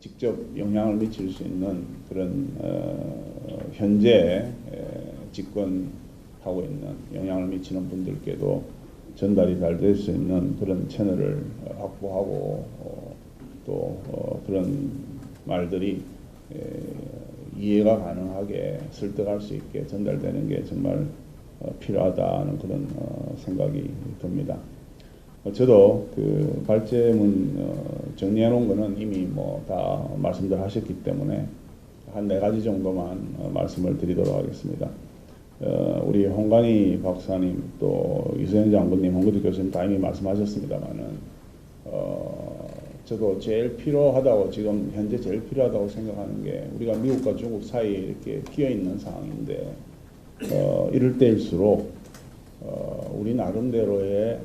직접 영향을 미칠 수 있는 그런 현재 집권하고 있는 영향을 미치는 분들께도 전달이 잘 될 수 있는 그런 채널을 확보하고 또 그런 말들이 이해가 가능하게 설득할 수 있게 전달되는 게 정말 필요하다는 그런 생각이 듭니다. 저도 그 발제문 정리해 놓은 거는 이미 뭐 다 말씀들 하셨기 때문에 한 4가지 정도만 말씀을 드리도록 하겠습니다. 우리 홍관희 박사님 또 유세현 장군님, 홍근택 교수님 다 이미 말씀하셨습니다만은 저도 제일 필요하다고 지금 현재 제일 필요하다고 생각하는 게 우리가 미국과 중국 사이에 이렇게 끼어 있는 상황인데 이럴 때일수록 우리 나름대로의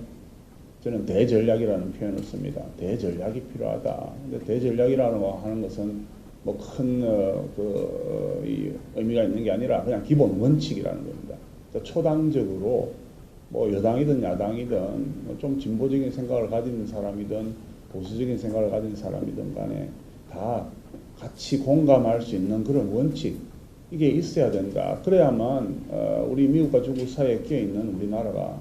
저는 대전략이라는 표현을 씁니다. 대전략이 필요하다. 근데 대전략이라는 거 하는 것은 뭐 큰 의미가 있는 게 아니라 그냥 기본 원칙이라는 겁니다. 초당적으로 뭐 여당이든 야당이든 좀 진보적인 생각을 가진 사람이든 보수적인 생각을 가진 사람이든 간에 다 같이 공감할 수 있는 그런 원칙, 이게 있어야 된다. 그래야만 우리 미국과 중국 사이에 끼어 있는 우리나라가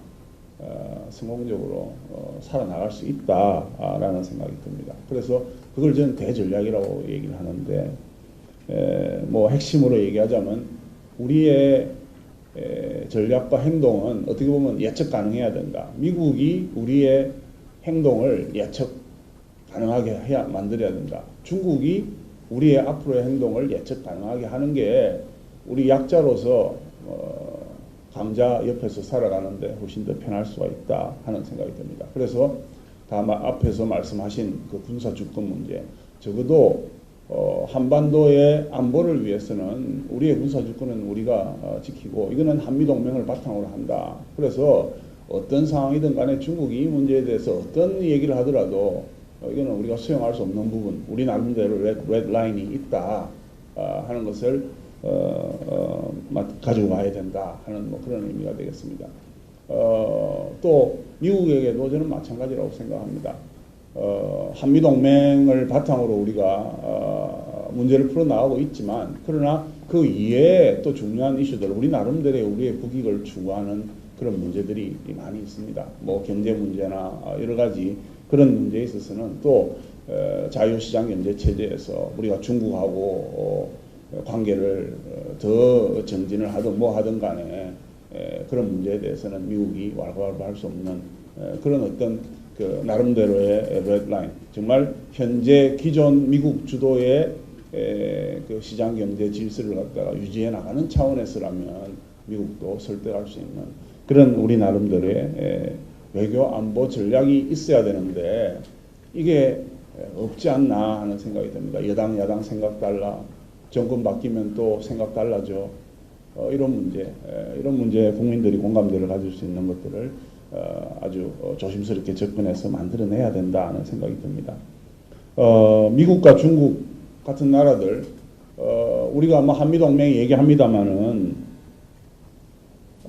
성공적으로 살아나갈 수 있다라는 생각이 듭니다. 그래서 그걸 저는 대전략이라고 얘기를 하는데 뭐 핵심으로 얘기하자면 우리의 전략과 행동은 어떻게 보면 예측 가능해야 된다. 미국이 우리의 행동을 예측 가능하게 해야 만들어야 된다. 중국이 우리의 앞으로의 행동을 예측 가능하게 하는 게 우리 약자로서 강자 옆에서 살아가는데 훨씬 더 편할 수가 있다 하는 생각이 듭니다. 그래서 앞에서 말씀하신 그 군사 주권 문제, 적어도 한반도의 안보를 위해서는 우리의 군사 주권은 우리가 지키고 이거는 한미동맹을 바탕으로 한다. 그래서 어떤 상황이든 간에 중국이 이 문제에 대해서 어떤 얘기를 하더라도 이거는 우리가 수용할 수 없는 부분, 우리 나름대로 레드 라인이 있다 하는 것을 가지고 가야 된다 하는 뭐 그런 의미가 되겠습니다. 또 미국에게도 저는 마찬가지라고 생각합니다. 한미동맹을 바탕으로 우리가 문제를 풀어나가고 있지만 그러나 그 이외에 또 중요한 이슈들, 우리 나름대로의 우리의 국익을 추구하는 그런 문제들이 많이 있습니다. 뭐 경제 문제나 여러 가지 그런 문제에 있어서는 또 자유시장 경제 체제에서 우리가 중국하고 관계를 더 정진을 하든 뭐 하든 간에 그런 문제에 대해서는 미국이 왈가왈부할 수 없는 그런 어떤 그 나름대로의 레드라인, 정말 현재 기존 미국 주도의 그 시장 경제 질서를 갖다가 유지해 나가는 차원에서라면 미국도 설득할 수 있는 그런 우리 나름대로의 외교 안보 전략이 있어야 되는데 이게 없지 않나 하는 생각이 듭니다. 여당 야당 생각 달라, 정권 바뀌면 또 생각 달라져. 이런 문제 국민들이 공감대를 가질 수 있는 것들을 아주 조심스럽게 접근해서 만들어내야 된다는 생각이 듭니다. 미국과 중국 같은 나라들, 우리가 뭐 한미동맹 얘기합니다만은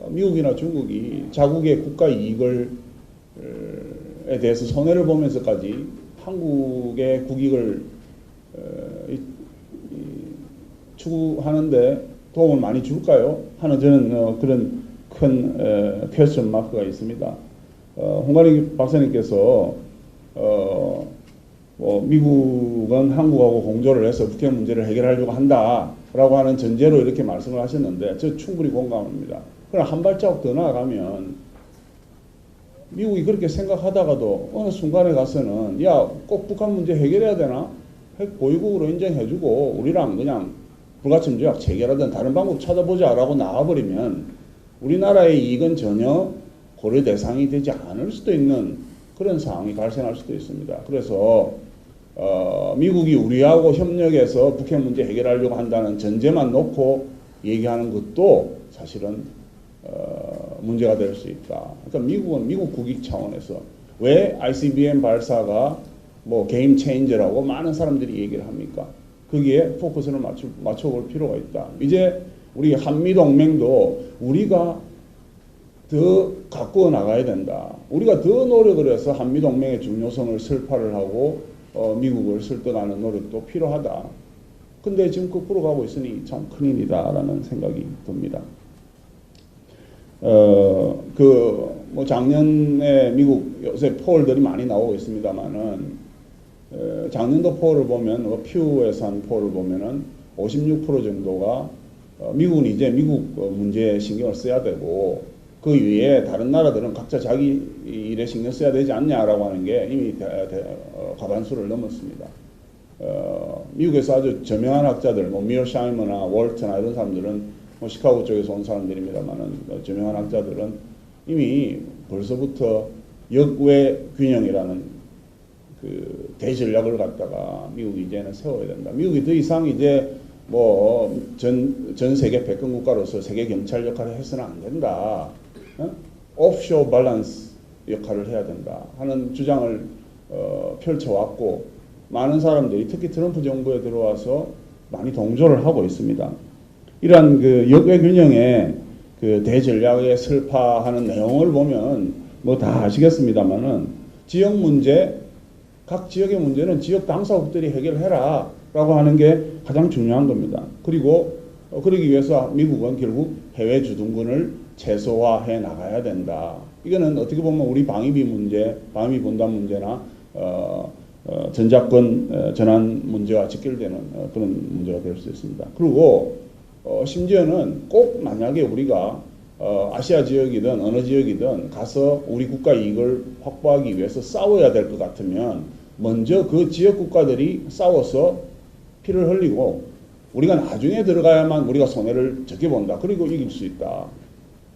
미국이나 중국이 자국의 국가 이익에 대해서 손해를 보면서까지 한국의 국익을 추구하는데 도움을 많이 줄까요? 하는 저는 그런 큰 퀘스천 마크가 있습니다. 홍관희 박사님께서 미국은 한국하고 공조를 해서 북핵 문제를 해결하려고 한다라고 하는 전제로 이렇게 말씀을 하셨는데 저 충분히 공감합니다. 그러나 한 발자국 더 나아가면 미국이 그렇게 생각하다가도 어느 순간에 가서는 야, 꼭 북한 문제 해결해야 되나? 핵 보유국으로 인정해주고 우리랑 그냥 불가침 조약 체결하든 다른 방법 찾아보자라고 나와버리면 우리나라의 이익은 전혀 고려 대상이 되지 않을 수도 있는 그런 상황이 발생할 수도 있습니다. 그래서 미국이 우리하고 협력해서 북핵 문제 해결하려고 한다는 전제만 놓고 얘기하는 것도 사실은 문제가 될 수 있다. 그러니까 미국은 미국 국익 차원에서 왜 ICBM 발사가 뭐 게임 체인저라고 많은 사람들이 얘기를 합니까? 거기에 포커스를 맞춰볼 필요가 있다. 이제 우리 한미동맹도 우리가 더 가꾸어 나가야 된다. 우리가 더 노력을 해서 한미동맹의 중요성을 설파를 하고 미국을 설득하는 노력도 필요하다. 근데 지금 거꾸로 가고 있으니 참 큰일이다라는 생각이 듭니다. 뭐 작년에 미국 요새 폴들이 많이 나오고 있습니다만은, 작년도 폴을 보면, 퓨에서 한 폴을 보면은 56% 정도가 미국은 이제 미국 문제에 신경을 써야 되고, 그 위에 다른 나라들은 각자 자기 일에 신경 써야 되지 않냐라고 하는 게 이미 과반수를 넘었습니다. 미국에서 아주 저명한 학자들, 뭐 미어샤이머나 월트나 이런 사람들은 뭐 시카고 쪽에서 온 사람들입니다만은, 저명한 학자들은 이미 벌써부터 역외 균형이라는 그 대전략을 갖다가 미국이 이제는 세워야 된다. 미국이 더 이상 이제 뭐 전 세계 패권 국가로서 세계 경찰 역할을 해서는 안 된다. 오프쇼어 밸런스 역할을 해야 된다 하는 주장을 펼쳐왔고, 많은 사람들이 특히 트럼프 정부에 들어와서 많이 동조를 하고 있습니다. 이러한 그 역외 균형의 그 대전략에 설파하는 내용을 보면 뭐 다 아시겠습니다만은, 지역 문제, 각 지역의 문제는 지역 당사국들이 해결해라 라고 하는 게 가장 중요한 겁니다. 그리고 그러기 위해서 미국은 결국 해외 주둔군을 최소화해 나가야 된다. 이거는 어떻게 보면 우리 방위비 문제, 방위비 분담 문제나 전작권 전환 문제와 직결되는 그런 문제가 될 수 있습니다. 그리고 심지어는 꼭 만약에 우리가 아시아 지역이든 어느 지역이든 가서 우리 국가 이익을 확보하기 위해서 싸워야 될 것 같으면, 먼저 그 지역 국가들이 싸워서 피를 흘리고 우리가 나중에 들어가야만 우리가 손해를 적게 본다. 그리고 이길 수 있다.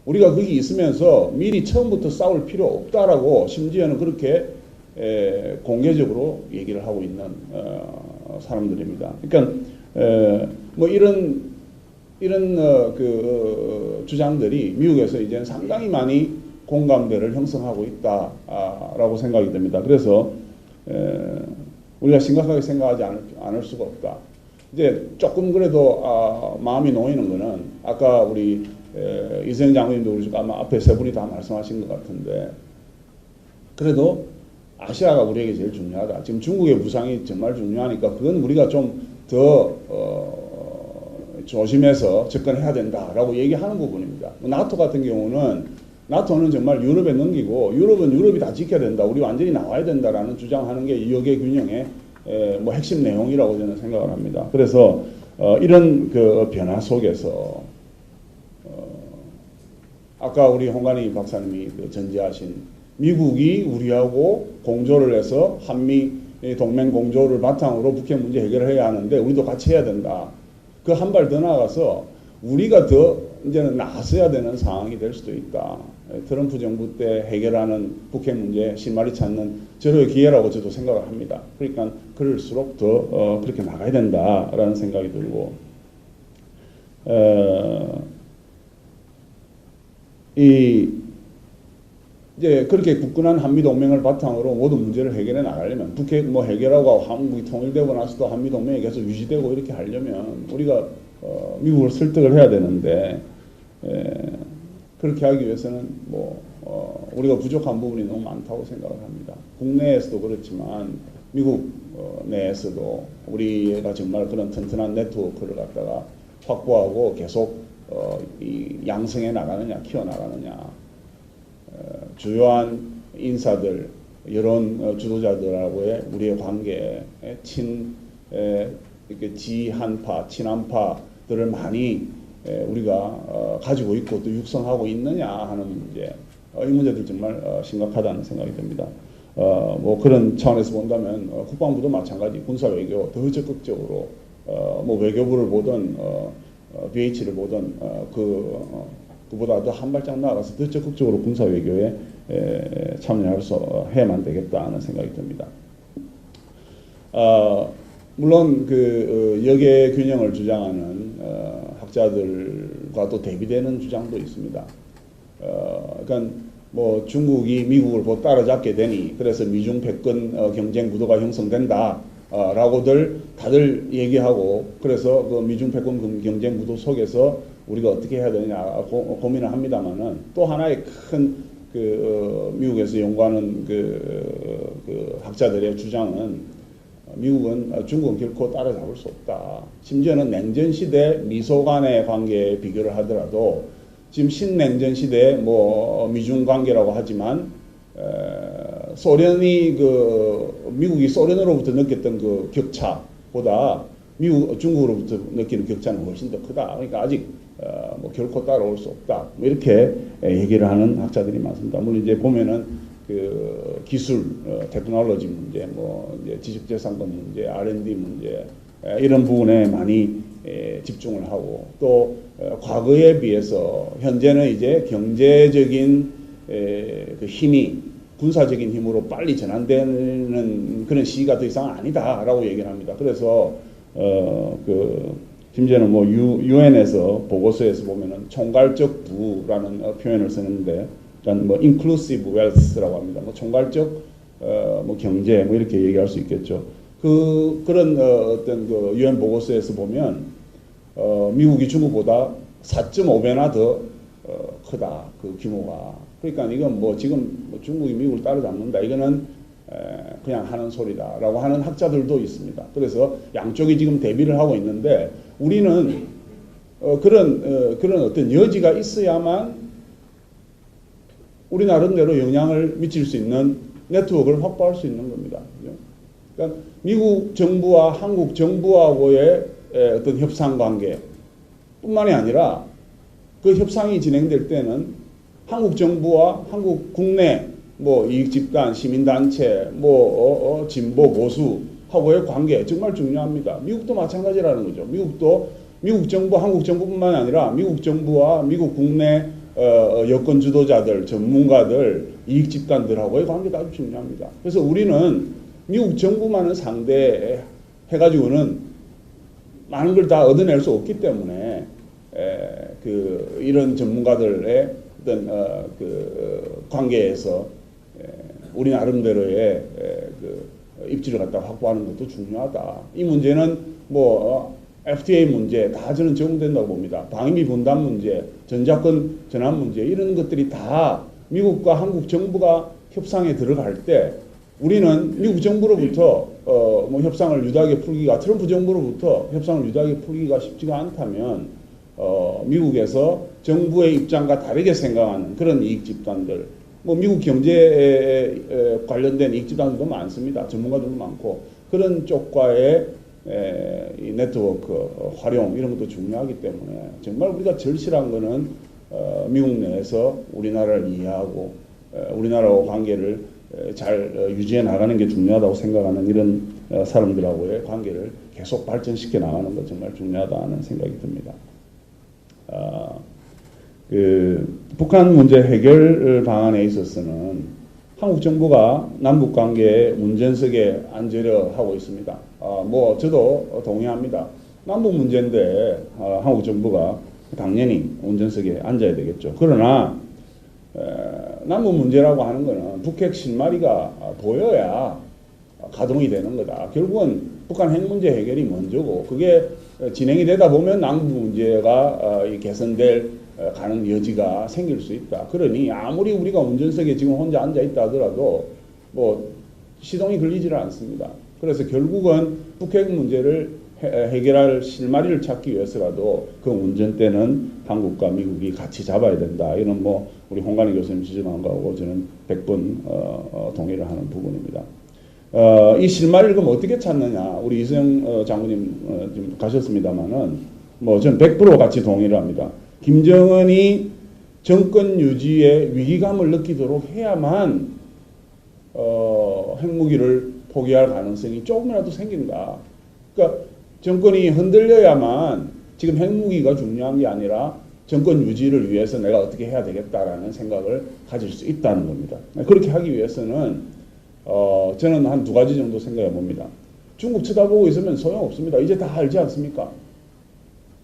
우리가 거기 있으면서 미리 처음부터 싸울 필요 없다라고 심지어는 그렇게 공개적으로 얘기를 하고 있는 사람들입니다. 그러니까 뭐 이런 주장들이 미국에서 이제는 상당히 많이 공감대를 형성하고 있다라고 생각이 됩니다. 그래서 우리가 심각하게 생각하지 않을 수가 없다. 이제 조금 그래도 마음이 놓이는 거는, 아까 우리 이승영 장군님도 그러시고 아마 앞에 세 분이 다 말씀하신 것 같은데, 그래도 아시아가 우리에게 제일 중요하다. 지금 중국의 부상이 정말 중요하니까 그건 우리가 좀 더 조심해서 접근해야 된다라고 얘기하는 부분입니다. 나토 같은 경우는, 나토는 정말 유럽에 넘기고 유럽은 유럽이 다 지켜야 된다. 우리 완전히 나와야 된다라는 주장하는 게 역의 균형의 뭐 핵심 내용이라고 저는 생각을 합니다. 그래서 이런 그 변화 속에서 아까 우리 홍관희 박사님이 전제하신 미국이 우리하고 공조를 해서 한미 동맹 공조를 바탕으로 북핵 문제 해결을 해야 하는데 우리도 같이 해야 된다. 그 한 발 더 나아가서 우리가 더 이제는 나서야 되는 상황이 될 수도 있다. 트럼프 정부 때 해결하는 북핵 문제 실마리 찾는 절호의 기회라고 저도 생각을 합니다. 그러니까 그럴수록 더 그렇게 나가야 된다라는 생각이 들고, 이제 그렇게 굳건한 한미 동맹을 바탕으로 모든 문제를 해결해 나가려면, 북핵 뭐 해결하고 한국이 통일되고 나서도 한미 동맹이 계속 유지되고 이렇게 하려면 우리가 미국을 설득을 해야 되는데, 그렇게 하기 위해서는 뭐 우리가 부족한 부분이 너무 많다고 생각을 합니다. 국내에서도 그렇지만 미국 내에서도 우리가 정말 그런 튼튼한 네트워크를 갖다가 확보하고 계속 이 양성해 나가느냐, 키워 나가느냐, 주요한 인사들, 여론 주도자들하고의 우리의 관계, 이렇게 지한파, 친한파들을 많이 우리가 가지고 있고 또 육성하고 있느냐 하는 문제, 이 문제들 정말 심각하다는 생각이 듭니다. 뭐 그런 차원에서 본다면 국방부도 마찬가지, 군사 외교 더 적극적으로 뭐 외교부를 보든 BH를 보든 그보다 더 한 발짝 나아가서 더 적극적으로 군사 외교에 해야만 되겠다는 생각이 듭니다. 물론 그 역의 균형을 주장하는 학자들과 또 대비되는 주장도 있습니다. 그러니까 뭐 중국이 미국을 곧 따라잡게 되니 그래서 미중 패권 경쟁 구도가 형성된다. 라고들 다들 얘기하고, 그래서 그 미중 패권 경쟁 구도 속에서 우리가 어떻게 해야 되느냐 고민을 합니다만은, 또 하나의 큰 미국에서 연구하는 그 학자들의 주장은 중국은 결코 따라잡을 수 없다. 심지어는 냉전 시대 미소 간의 관계에 비교를 하더라도 지금 신냉전 시대 뭐 미중 관계라고 하지만 미국이 소련으로부터 느꼈던 그 격차보다 중국으로부터 느끼는 격차는 훨씬 더 크다. 그러니까 아직 뭐 결코 따라올 수 없다. 뭐 이렇게 얘기를 하는 학자들이 많습니다. 물론 이제 보면은 그 기술, 테크놀로지 문제, 뭐 이제 지식재산권 문제, R&D 문제 이런 부분에 많이 집중을 하고 또 과거에 비해서 현재는 이제 경제적인 그 힘이 군사적인 힘으로 빨리 전환되는 그런 시기가 더 이상 아니다라고 얘기를 합니다. 그래서 심지어는 뭐 유엔에서 보고서에서 보면은 총괄적 부라는 표현을 쓰는데, 그러니까 뭐 inclusive wealth라고 합니다. 뭐 총괄적 뭐 경제 뭐 이렇게 얘기할 수 있겠죠. 그런 어떤 그 유엔 보고서에서 보면 미국이 중국보다 4.5배나 더 크다 그 규모가. 그러니까 이건 뭐 지금 중국이 미국을 따라잡는다 이거는 그냥 하는 소리다라고 하는 학자들도 있습니다. 그래서 양쪽이 지금 대비를 하고 있는데 우리는 그런 어떤 여지가 있어야만 우리 나름대로 영향을 미칠 수 있는 네트워크를 확보할 수 있는 겁니다. 그러니까 미국 정부와 한국 정부하고의 어떤 협상 관계 뿐만이 아니라 그 협상이 진행될 때는 한국 정부와 한국 국내 뭐 이익집단, 시민단체, 뭐 진보 보수하고의 관계 정말 중요합니다. 미국도 마찬가지라는 거죠. 미국도 미국 정부, 한국 정부뿐만 아니라 미국 정부와 미국 국내 여권 주도자들, 전문가들, 이익집단들하고의 관계가 아주 중요합니다. 그래서 우리는 미국 정부만을 상대해가지고는 많은 걸 다 얻어낼 수 없기 때문에 이런 전문가들의 어떤 그 관계에서 우리 나름대로의 그 입지를 갖다 확보하는 것도 중요하다. 이 문제는 뭐 FTA 문제 다 저는 적용된다고 봅니다. 방위비 분담 문제, 전자권 전환 문제 이런 것들이 다 미국과 한국 정부가 협상에 들어갈 때 우리는 미국 정부로부터 뭐 협상을 유리하게 풀기가 트럼프 정부로부터 협상을 유리하게 풀기가 쉽지가 않다면 미국에서 정부의 입장과 다르게 생각하는 그런 이익 집단들, 뭐 미국 경제에 관련된 이익 집단들도 많습니다. 전문가들도 많고 그런 쪽과의 이 네트워크 활용 이런 것도 중요하기 때문에 정말 우리가 절실한 거는 미국 내에서 우리나라를 이해하고 우리나라와 관계를 잘 유지해 나가는 게 중요하다고 생각하는 이런 사람들하고의 관계를 계속 발전시켜 나가는 것 정말 중요하다는 생각이 듭니다. 북한 문제 해결 방안에 있어서는 한국 정부가 남북 관계에 운전석에 앉으려 하고 있습니다. 뭐 저도 동의합니다. 남북 문제인데 한국 정부가 당연히 운전석에 앉아야 되겠죠. 그러나 남북 문제라고 하는 것은 북핵 실마리가 보여야 가동이 되는 거다. 결국은 북한 핵 문제 해결이 먼저고 그게 진행이 되다 보면 남북 문제가 개선될 가는 여지가 생길 수 있다. 그러니 아무리 우리가 운전석에 지금 혼자 앉아 있다 하더라도 뭐 시동이 걸리지를 않습니다. 그래서 결국은 북핵 문제를 해결할 실마리를 찾기 위해서라도 그 운전대는 한국과 미국이 같이 잡아야 된다. 이런 뭐 우리 홍관희 교수님 지적한 거하고 저는 100번 동의를 하는 부분입니다. 이 실마리를 그럼 어떻게 찾느냐? 우리 이수영 장군님 지금 가셨습니다만은 뭐 저는 100% 같이 동의를 합니다. 김정은이 정권 유지에 위기감을 느끼도록 해야만 핵무기를 포기할 가능성이 조금이라도 생긴다. 그러니까 정권이 흔들려야만 지금 핵무기가 중요한 게 아니라 정권 유지를 위해서 내가 어떻게 해야 되겠다라는 생각을 가질 수 있다는 겁니다. 그렇게 하기 위해서는 저는 한 두 가지 정도 생각해 봅니다. 중국 쳐다보고 있으면 소용없습니다. 이제 다 알지 않습니까?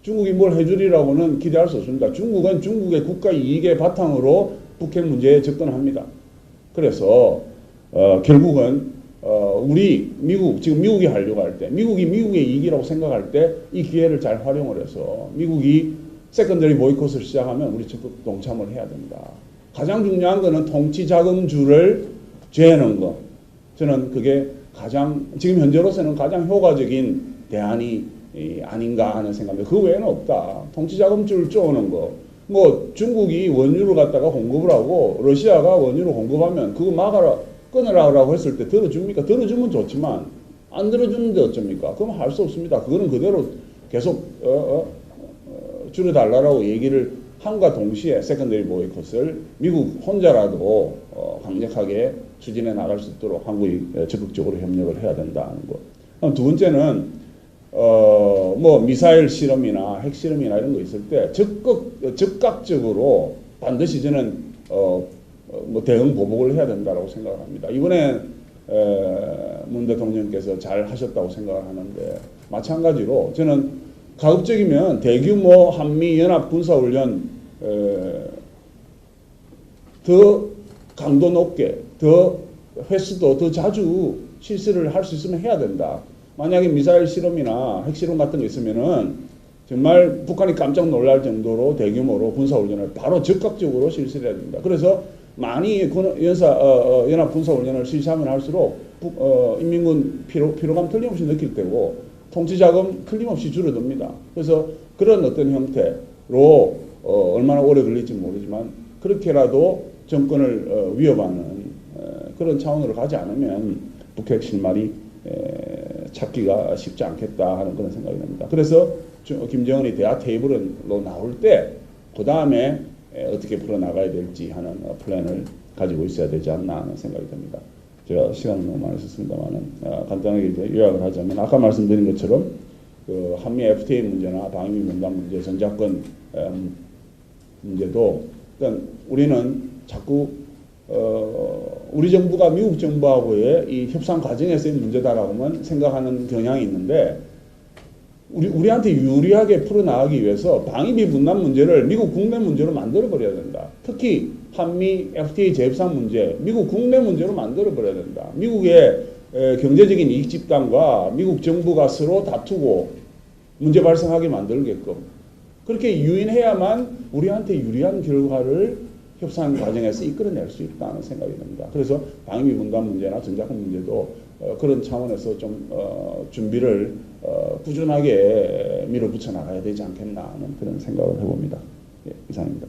중국이 뭘 해주리라고는 기대할 수 없습니다. 중국은 중국의 국가 이익의 바탕으로 북핵 문제에 접근합니다. 그래서 결국은 지금 미국이 하려고 할 때, 미국이 미국의 이익이라고 생각할 때 이 기회를 잘 활용을 해서 미국이 세컨더리 보이콧을 시작하면 우리 적극 동참을 해야 됩니다. 가장 중요한 거는 통치 자금줄을 죄는 거. 저는 그게 가장 지금 현재로서는 가장 효과적인 대안이 아닌가 하는 생각입니다. 그 외에는 없다. 통치자금줄 쪼는 거. 뭐 중국이 원유를 갖다가 공급을 하고 러시아가 원유를 공급하면 그거 막아라 끊으라고 했을 때 들어줍니까? 들어주면 좋지만 안 들어주는데 어쩝니까? 그럼 할 수 없습니다. 그거는 그대로 계속 줄여달라고 얘기를 함과 동시에 세컨더리 보이콧을 미국 혼자라도 강력하게 추진해 나갈 수 있도록 한국이 적극적으로 협력을 해야 된다는 것. 두 번째는 뭐 미사일 실험이나 핵 실험이나 이런 거 있을 때 즉각적으로 반드시 저는 뭐 대응 보복을 해야 된다고 생각합니다. 이번에 문 대통령께서 잘 하셨다고 생각을 하는데 마찬가지로 저는 가급적이면 대규모 한미 연합 군사 훈련 더 강도 높게 더 횟수도 더 자주 실시를 할 수 있으면 해야 된다. 만약에 미사일 실험이나 핵실험 같은 거 있으면은 정말 북한이 깜짝 놀랄 정도로 대규모로 군사훈련을 바로 즉각적으로 실시를 해야 됩니다. 그래서 많이 연합 군사훈련을 실시하면 할수록 인민군 피로감 틀림없이 느낄 때고 통치자금 틀림없이 줄어듭니다. 그래서 그런 어떤 형태로 얼마나 오래 걸릴지 모르지만 그렇게라도 정권을 위협하는 그런 차원으로 가지 않으면 북핵 실마리 찾기가 쉽지 않겠다 하는 그런 생각이 듭니다. 그래서 김정은이 대화 테이블로 나올 때 그 다음에 어떻게 풀어나가야 될지 하는 플랜을 가지고 있어야 되지 않나 하는 생각이 듭니다. 제가 시간이 너무 많이 썼습니다만 간단하게 이제 요약을 하자면 아까 말씀드린 것처럼 그 한미 FTA 문제나 방위비 분담 문제, 전작권 문제도 일단 우리는 자꾸 우리 정부가 미국 정부하고의 이 협상 과정에서의 문제다라고만 생각하는 경향이 있는데 우리한테 유리하게 풀어나가기 위해서 방위비 분담 문제를 미국 국내 문제로 만들어버려야 된다. 특히 한미 FTA 재협상 문제, 미국 국내 문제로 만들어버려야 된다. 미국의 경제적인 이익 집단과 미국 정부가 서로 다투고 문제 발생하게 만들게끔 그렇게 유인해야만 우리한테 유리한 결과를 협상 과정에서 이끌어낼 수 있다는 생각이 듭니다. 그래서 방위비 분담 문제나 전작권 문제도 그런 차원에서 좀 준비를 꾸준하게 밀어붙여 나가야 되지 않겠나 하는 그런 생각을 해봅니다. 예, 이상입니다.